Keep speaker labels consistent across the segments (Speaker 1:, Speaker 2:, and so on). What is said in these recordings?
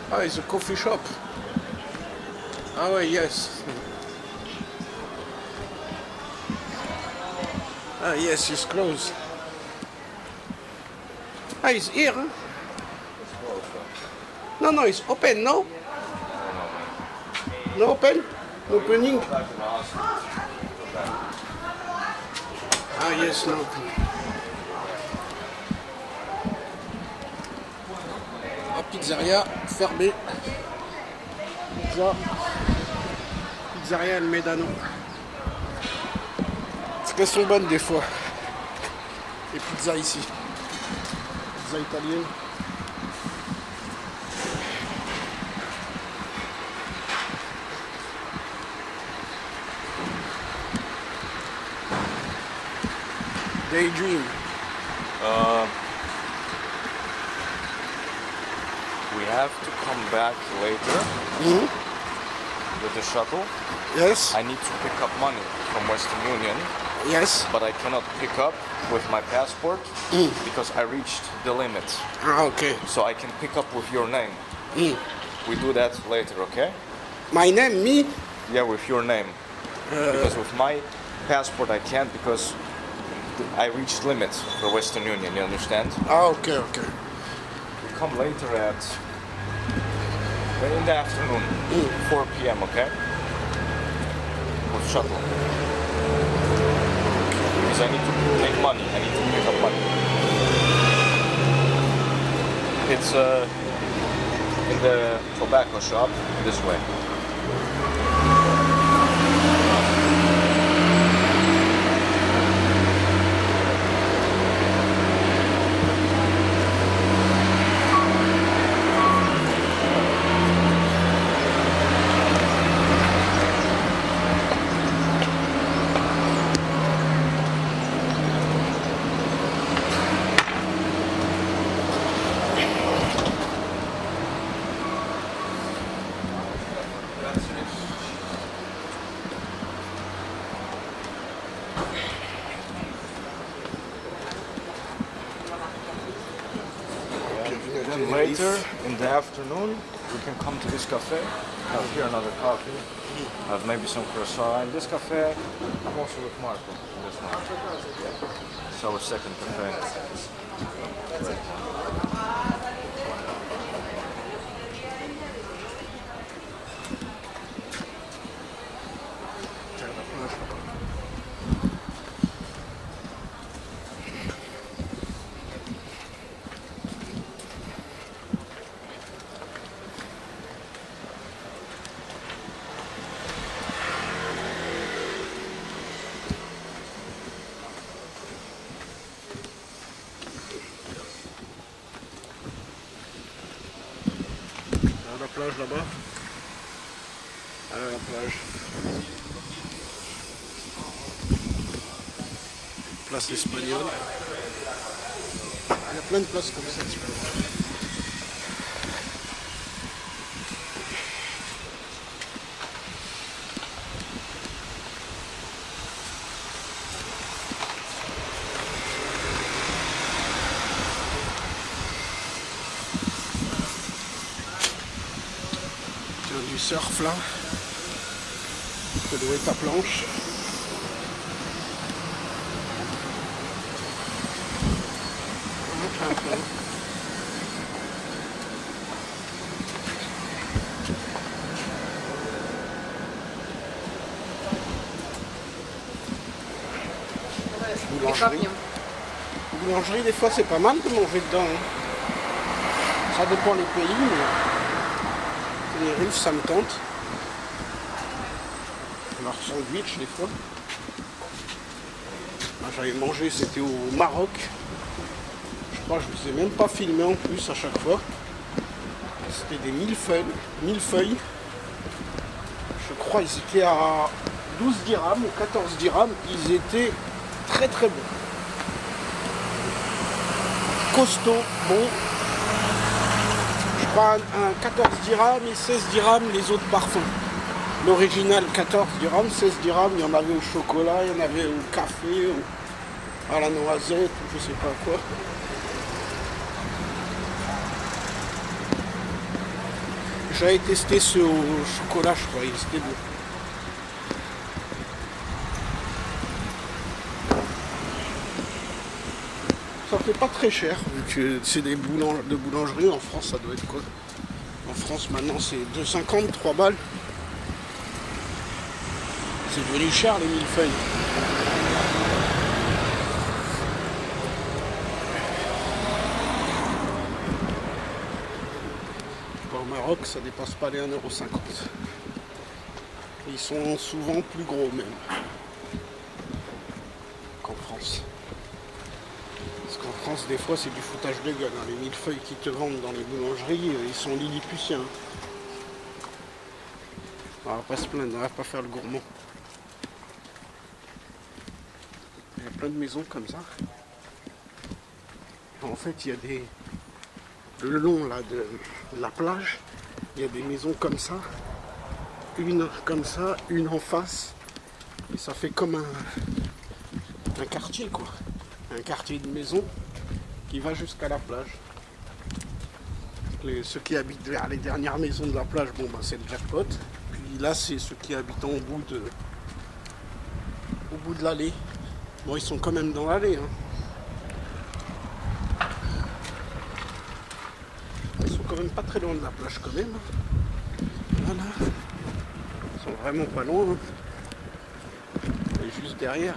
Speaker 1: Ah, it's a coffee shop. Ah, ouais, yes. Ah, yes, it's closed. Ah, it's here, huh? No, no, it's open, no? No open? No opening? Ah, yes, no opening. Ah, pizzeria fermée. Pizza. Pizzeria El Medano. Parce qu'elles sont bonnes des fois. Les pizzas ici. Pizza italienne. Daydream.
Speaker 2: We have to come back later with the shuttle.
Speaker 1: Yes.
Speaker 2: I need to pick up money from Western Union,
Speaker 1: Yes.
Speaker 2: but I cannot pick up with my passport because I reached the limit.
Speaker 1: Ah, okay.
Speaker 2: So I can pick up with your name. We do that later, okay?
Speaker 1: My name, me?
Speaker 2: Yeah, with your name. Because with my passport I can't because I reached limits for Western Union, you understand?
Speaker 1: Ah, okay, okay.
Speaker 2: We come later in the afternoon, 4 p.m., okay? With shuttle. Because I need to take money, I need to pick up money. It's in the tobacco shop, this way. Then later in the afternoon, we can come to this cafe, have here another coffee, have maybe some croissant. In this cafe, I'm also with Marco. In this one. It's our second cafe.
Speaker 1: La plage là-bas. Ah, la plage. Place espagnole. Il y a plein de places comme ça. Du surf là, tu peux louer ta planche. Boulangerie. Boulangerie, des fois c'est pas mal de manger dedans, hein. Ça dépend les pays, mais les rives, ça me tente. Leur sandwich, des fois. Moi, j'avais mangé, c'était au Maroc. Je crois que je ne vous ai même pas filmé en plus à chaque fois. C'était des millefeuilles. Je crois qu'ils étaient à 12 dirhams ou 14 dirhams. Ils étaient très très bons. Costaud, bon. Un 14 dirhams et 16 dirhams les autres parfums. L'original 14 dirhams, 16 dirhams, il y en avait au chocolat, il y en avait au café, à la noisette, je sais pas quoi. J'avais testé ceux au chocolat, je crois, c'était bon. Ça fait pas très cher, vu que c'est des de boulangerie. En France, ça doit être quoi? En France, maintenant, c'est 2,50, 3 balles. C'est devenu cher, les millefeuilles. Au Maroc, ça dépasse pas les 1,50 €. Ils sont souvent plus gros, même, qu'en France. Parce qu'en France, des fois, c'est du foutage de gueule. Les millefeuilles qui te vendent dans les boulangeries, ils sont lilliputiens. On va pas se plaindre, on va pas faire le gourmand. Il y a plein de maisons comme ça. En fait, il y a des... Le long là, de la plage, il y a des maisons comme ça. Une comme ça, une en face. Et ça fait comme un quartier, quoi. Un quartier de maison qui va jusqu'à la plage. Ceux qui habitent vers les dernières maisons de la plage, bon ben c'est le jackpot. Puis là c'est ceux qui habitent au bout de l'allée. Bon, ils sont quand même dans l'allée, hein. Ils sont quand même pas très loin de la plage quand même. Voilà. Ils sont vraiment pas loin, hein. Et juste derrière.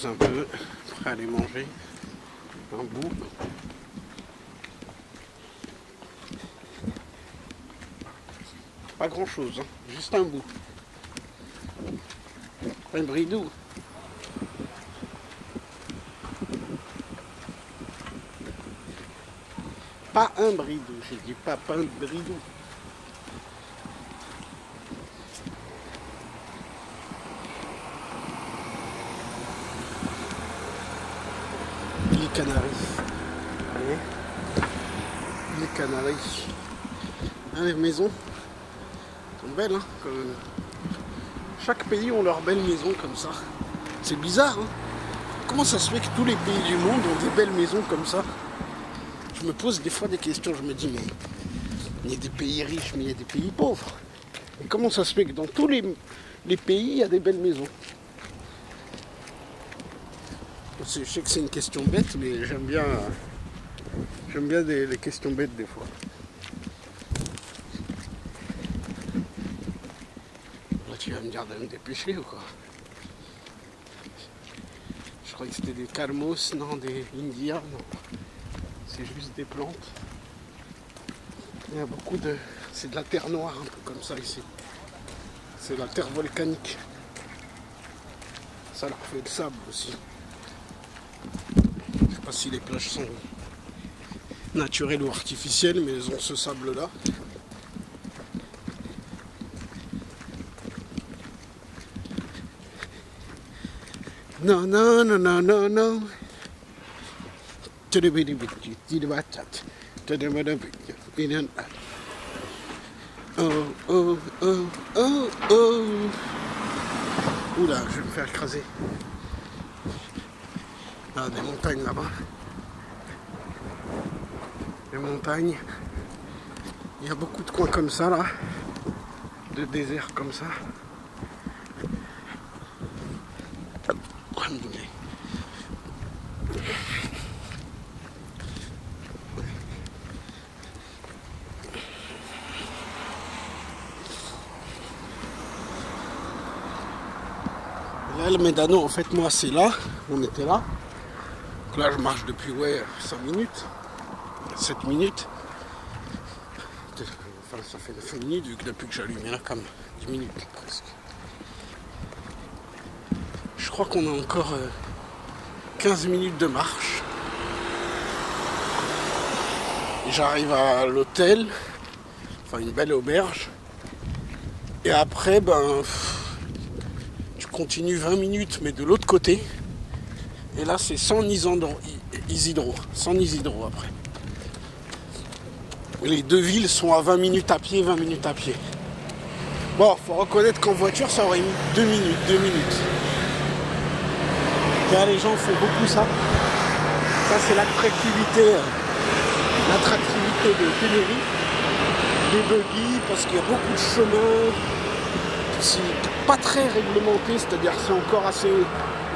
Speaker 1: Un peu, prêt à aller manger un bout. Pas grand chose, hein. Juste un bout. Un bridou. Pas un bridou, j'ai dit pas un bridou. Canaries. Les Canaries. Hein, les maisons sont belles, hein, quand même. Chaque pays ont leur belle maison comme ça. C'est bizarre, hein. Comment ça se fait que tous les pays du monde ont des belles maisons comme ça? Je me pose des fois des questions, je me dis, mais il y a des pays riches, mais il y a des pays pauvres. Et comment ça se fait que dans tous les pays, il y a des belles maisons? Je sais que c'est une question bête, mais j'aime bien les questions bêtes des fois. Là, tu vas me dire de me dépêcher ou quoi? Je croyais que c'était des calmos, non, des indias, non. C'est juste des plantes. Il y a beaucoup de... C'est de la terre noire, un peu comme ça ici. C'est la terre volcanique. Ça leur fait le sable aussi. Je sais pas si les plages sont naturelles ou artificielles, mais elles ont ce sable-là. Non, non, non, non, non, non. Oh, oh, oh, oh, oh. Oula, je vais me faire écraser. Ah, des montagnes là-bas. Des montagnes. Il y a beaucoup de coins comme ça là. De désert comme ça. Là, le Médano, en fait, moi, c'est là. On était là. Donc là, je marche depuis, 5 minutes. 7 minutes. Enfin, ça fait 9 minutes, vu que depuis que j'ai allumé là, comme 10 minutes presque. Je crois qu'on a encore 15 minutes de marche. J'arrive à l'hôtel. Enfin, une belle auberge. Et après, continue 20 minutes, mais de l'autre côté. Et là, c'est sans Isidro après. Et les deux villes sont à 20 minutes à pied, 20 minutes à pied. Bon, faut reconnaître qu'en voiture, ça aurait mis 2 minutes. Là, les gens font beaucoup ça. Ça, c'est l'attractivité de Tenerife. Des buggy, parce qu'il y a beaucoup de chemins. C'est pas très réglementé, c'est-à-dire que c'est encore assez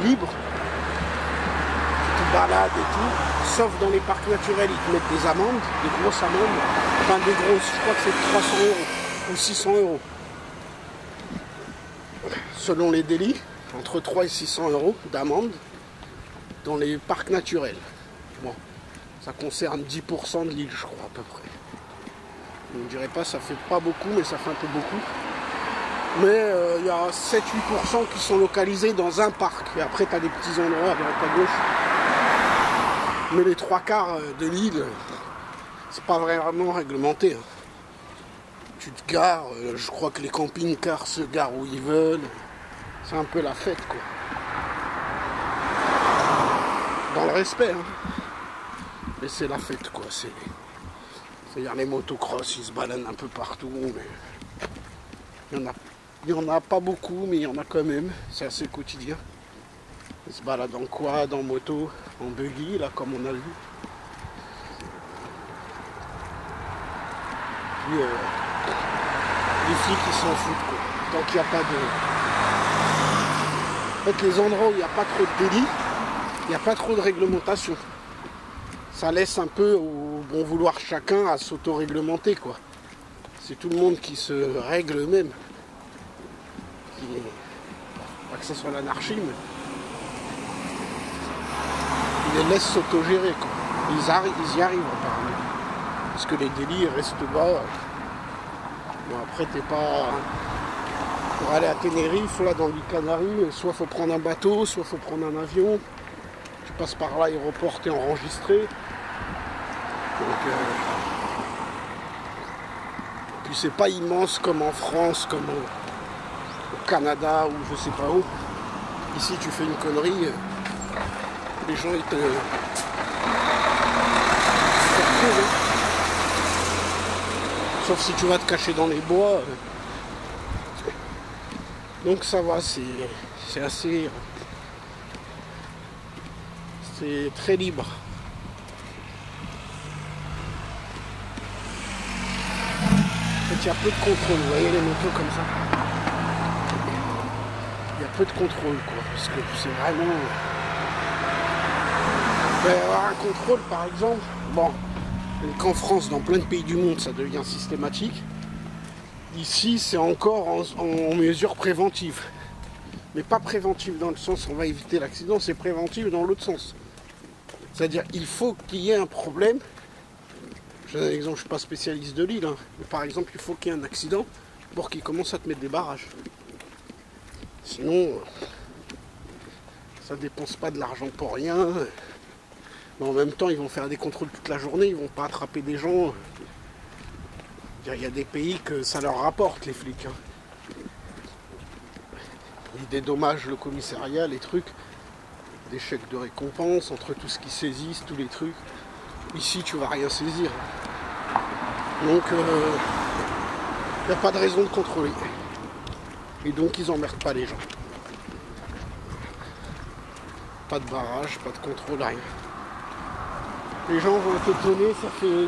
Speaker 1: libre. Tu te balades et tout. Sauf dans les parcs naturels, ils te mettent des amendes, des grosses amendes. Enfin, des grosses, je crois que c'est 300 € ou 600 €. Selon les délits, entre 3 et 600 € d'amende dans les parcs naturels. Bon, ça concerne 10% de l'île, je crois, à peu près. Je ne dirais pas, ça fait pas beaucoup, mais ça fait un peu beaucoup. Mais il y a 7-8% qui sont localisés dans un parc. Et après, tu as des petits endroits à droite à gauche. Mais les 3/4 de l'île, c'est pas vraiment réglementé. Hein. Tu te gares, je crois que les camping-cars se garent où ils veulent. C'est un peu la fête, quoi. Dans le respect, hein. Mais c'est la fête, quoi. C'est-à-dire les motocross, ils se baladent un peu partout. Mais il y en a pas beaucoup, mais il y en a quand même. C'est assez quotidien. Ils se baladent en quad, en moto, en buggy, là, comme on a vu. Puis, les flics, ils s'en foutent, quoi. Tant qu'il n'y a pas de... En fait, les endroits où il n'y a pas trop de délit, il n'y a pas trop de réglementation. Ça laisse un peu au bon vouloir chacun à s'auto-réglementer, quoi. C'est tout le monde qui se règle eux-mêmes. Pas que ce soit l'anarchie, mais ils les laissent s'autogérer, quoi. Ils y arrivent apparemment. Parce que les délits restent bas. Bon, après, t'es pas... Pour aller à Tenerife, là, dans l'île Canaries, soit faut prendre un bateau, soit faut prendre un avion. Tu passes par l'aéroport, t'es enregistré. Donc, puis c'est pas immense comme en France, comme au Canada ou je sais pas où. Ici, tu fais une connerie, les gens ils te retrouvent, hein. Sauf si tu vas te cacher dans les bois. Donc ça va, c'est assez... C'est très libre. En fait, il y a peu de contrôle, vous voyez les motos comme ça. Il y a peu de contrôle, quoi, parce que c'est vraiment... Il va y avoir un contrôle, par exemple, bon, qu'en France, dans plein de pays du monde, ça devient systématique. Ici, c'est encore en mesure préventive. Mais pas préventive dans le sens on va éviter l'accident, c'est préventive dans l'autre sens. C'est-à-dire il faut qu'il y ait un problème. Je donne un exemple, je ne suis pas spécialiste de l'île, hein, mais par exemple il faut qu'il y ait un accident pour qu'ils commencent à te mettre des barrages. Sinon, ça ne dépense pas de l'argent pour rien. Mais en même temps, ils vont faire des contrôles toute la journée, ils ne vont pas attraper des gens. Il y a des pays que ça leur rapporte, les flics. Hein. Ils dédommagent le commissariat, les trucs, des chèques de récompense, entre tout ce qu'ils saisissent, tous les trucs. Ici, tu vas rien saisir. Donc, il n'y a pas de raison de contrôler. Et donc, ils n'emmerdent pas les gens. Pas de barrage, pas de contrôle, rien. Les gens vont t'étonner, ça fait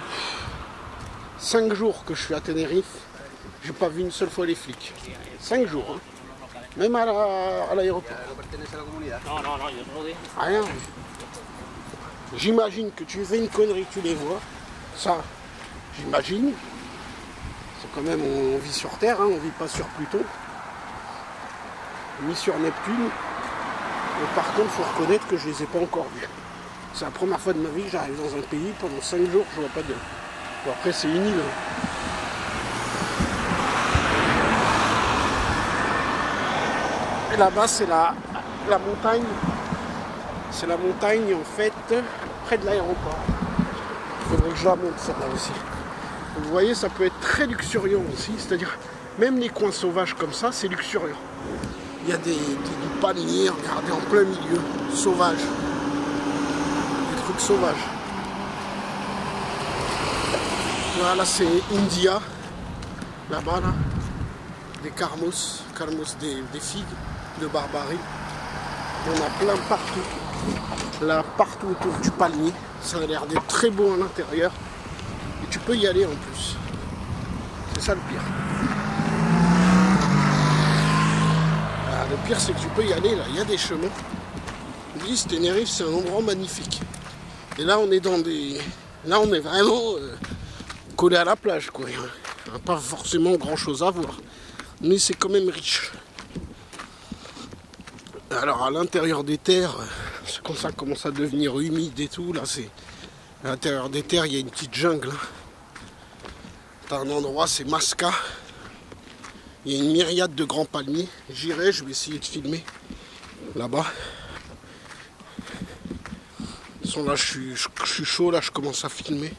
Speaker 1: 5 jours que je suis à Tenerife. J'ai pas vu une seule fois les flics. 5 jours, hein. Même à l'aéroport. Rien. J'imagine que tu fais une connerie, tu les vois. Ça, j'imagine. C'est quand même, on vit sur Terre, hein, on vit pas sur Pluton. Ni sur Neptune. Mais par contre, il faut reconnaître que je les ai pas encore vus. C'est la première fois de ma vie que j'arrive dans un pays, pendant 5 jours, je vois pas de... Bon, après, c'est une île. Et là-bas, c'est la montagne. C'est la montagne, en fait, près de l'aéroport. Il faudrait que je la monte, celle-là aussi. Vous voyez, ça peut être très luxuriant aussi. C'est-à-dire, même les coins sauvages comme ça, c'est luxuriant. Il y a du palmier, regardez, en plein milieu, sauvage. Des trucs sauvages. Voilà, c'est India, là-bas, là. Des carmos, des figues de Barbarie. Il y en a plein partout. Là, partout autour du palmier. Ça a l'air d'être très beau à l'intérieur. Et tu peux y aller en plus. C'est ça le pire. Le pire, c'est que tu peux y aller, là, il y a des chemins. L'île Tenerife, c'est un endroit magnifique. Et là, on est dans des... Là, on est vraiment collé à la plage, quoi. Il n'y a pas forcément grand-chose à voir. Mais c'est quand même riche. Alors, à l'intérieur des terres, c'est comme ça commence à devenir humide et tout. Là, c'est... À l'intérieur des terres, il y a une petite jungle. T'as un endroit, c'est Masca. Il y a une myriade de grands palmiers. J'irai, je vais essayer de filmer là-bas. De toute façon, là, je suis chaud, là, je commence à filmer.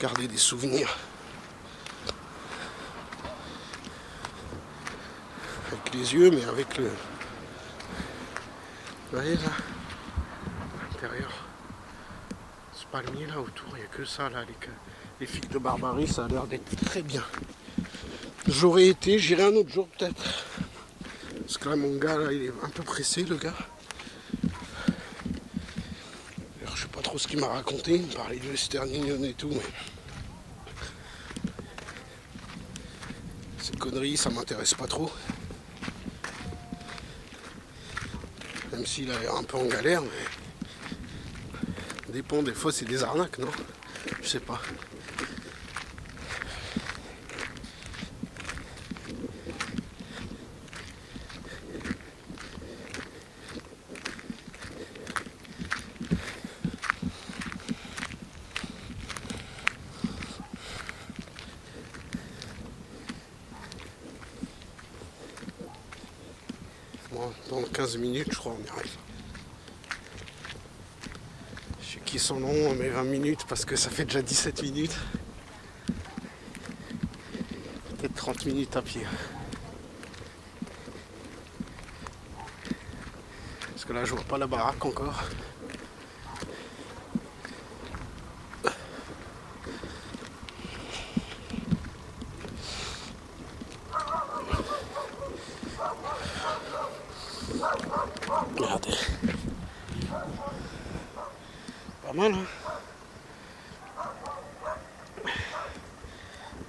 Speaker 1: Garder des souvenirs. Avec les yeux, mais avec le... Vous voyez, là, à l'intérieur. Ce palmier, là, autour, il n'y a que ça, là, les figues de Barbarie, ça a l'air d'être très bien. J'aurais été, j'irai un autre jour peut-être. Parce que là mon gars là, il est un peu pressé le gars. Alors, je sais pas trop ce qu'il m'a raconté, il me parlait de Western Union et tout, mais ces conneries ça m'intéresse pas trop. Même s'il a l'air un peu en galère, mais dépend, des fois c'est des arnaques, non? Je sais pas. Dans 15 minutes, je crois, on y arrive. Je sais qu'ils sont longs, mais 20 minutes, parce que ça fait déjà 17 minutes. Peut-être 30 minutes à pied. Parce que là, je vois pas la baraque encore. Regardez. Pas mal, hein?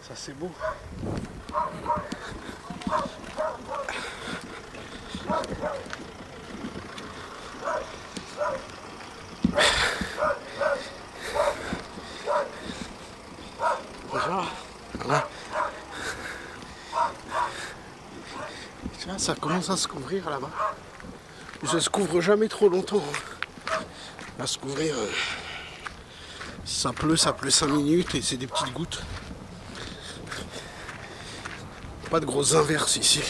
Speaker 1: Ça, c'est beau. Déjà, voilà. Tu vois, ça commence à se couvrir là-bas. Ça se couvre jamais trop longtemps. Hein. À se couvrir, si ça pleut 5 minutes et c'est des petites gouttes. Pas de grosses inverses ici,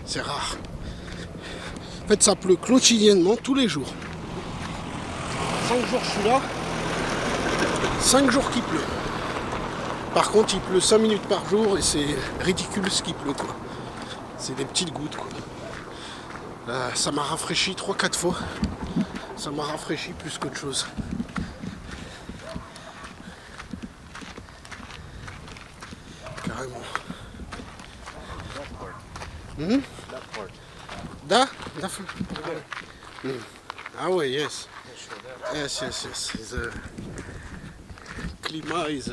Speaker 1: c'est rare. En fait, ça pleut quotidiennement tous les jours. 5 jours je suis là, 5 jours qu'il pleut. Par contre, il pleut 5 minutes par jour et c'est ridicule ce qu'il pleut, quoi. C'est des petites gouttes, quoi. Là, ça m'a rafraîchi 3-4 fois. Ça m'a rafraîchi plus qu'autre chose. Carrément. Ah ouais, yes. Yes. The climat is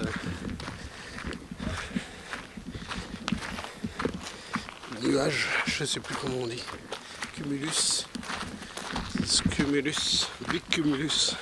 Speaker 1: nuage, je sais plus comment on dit. Cumulus. Cumulus. Big cumulus.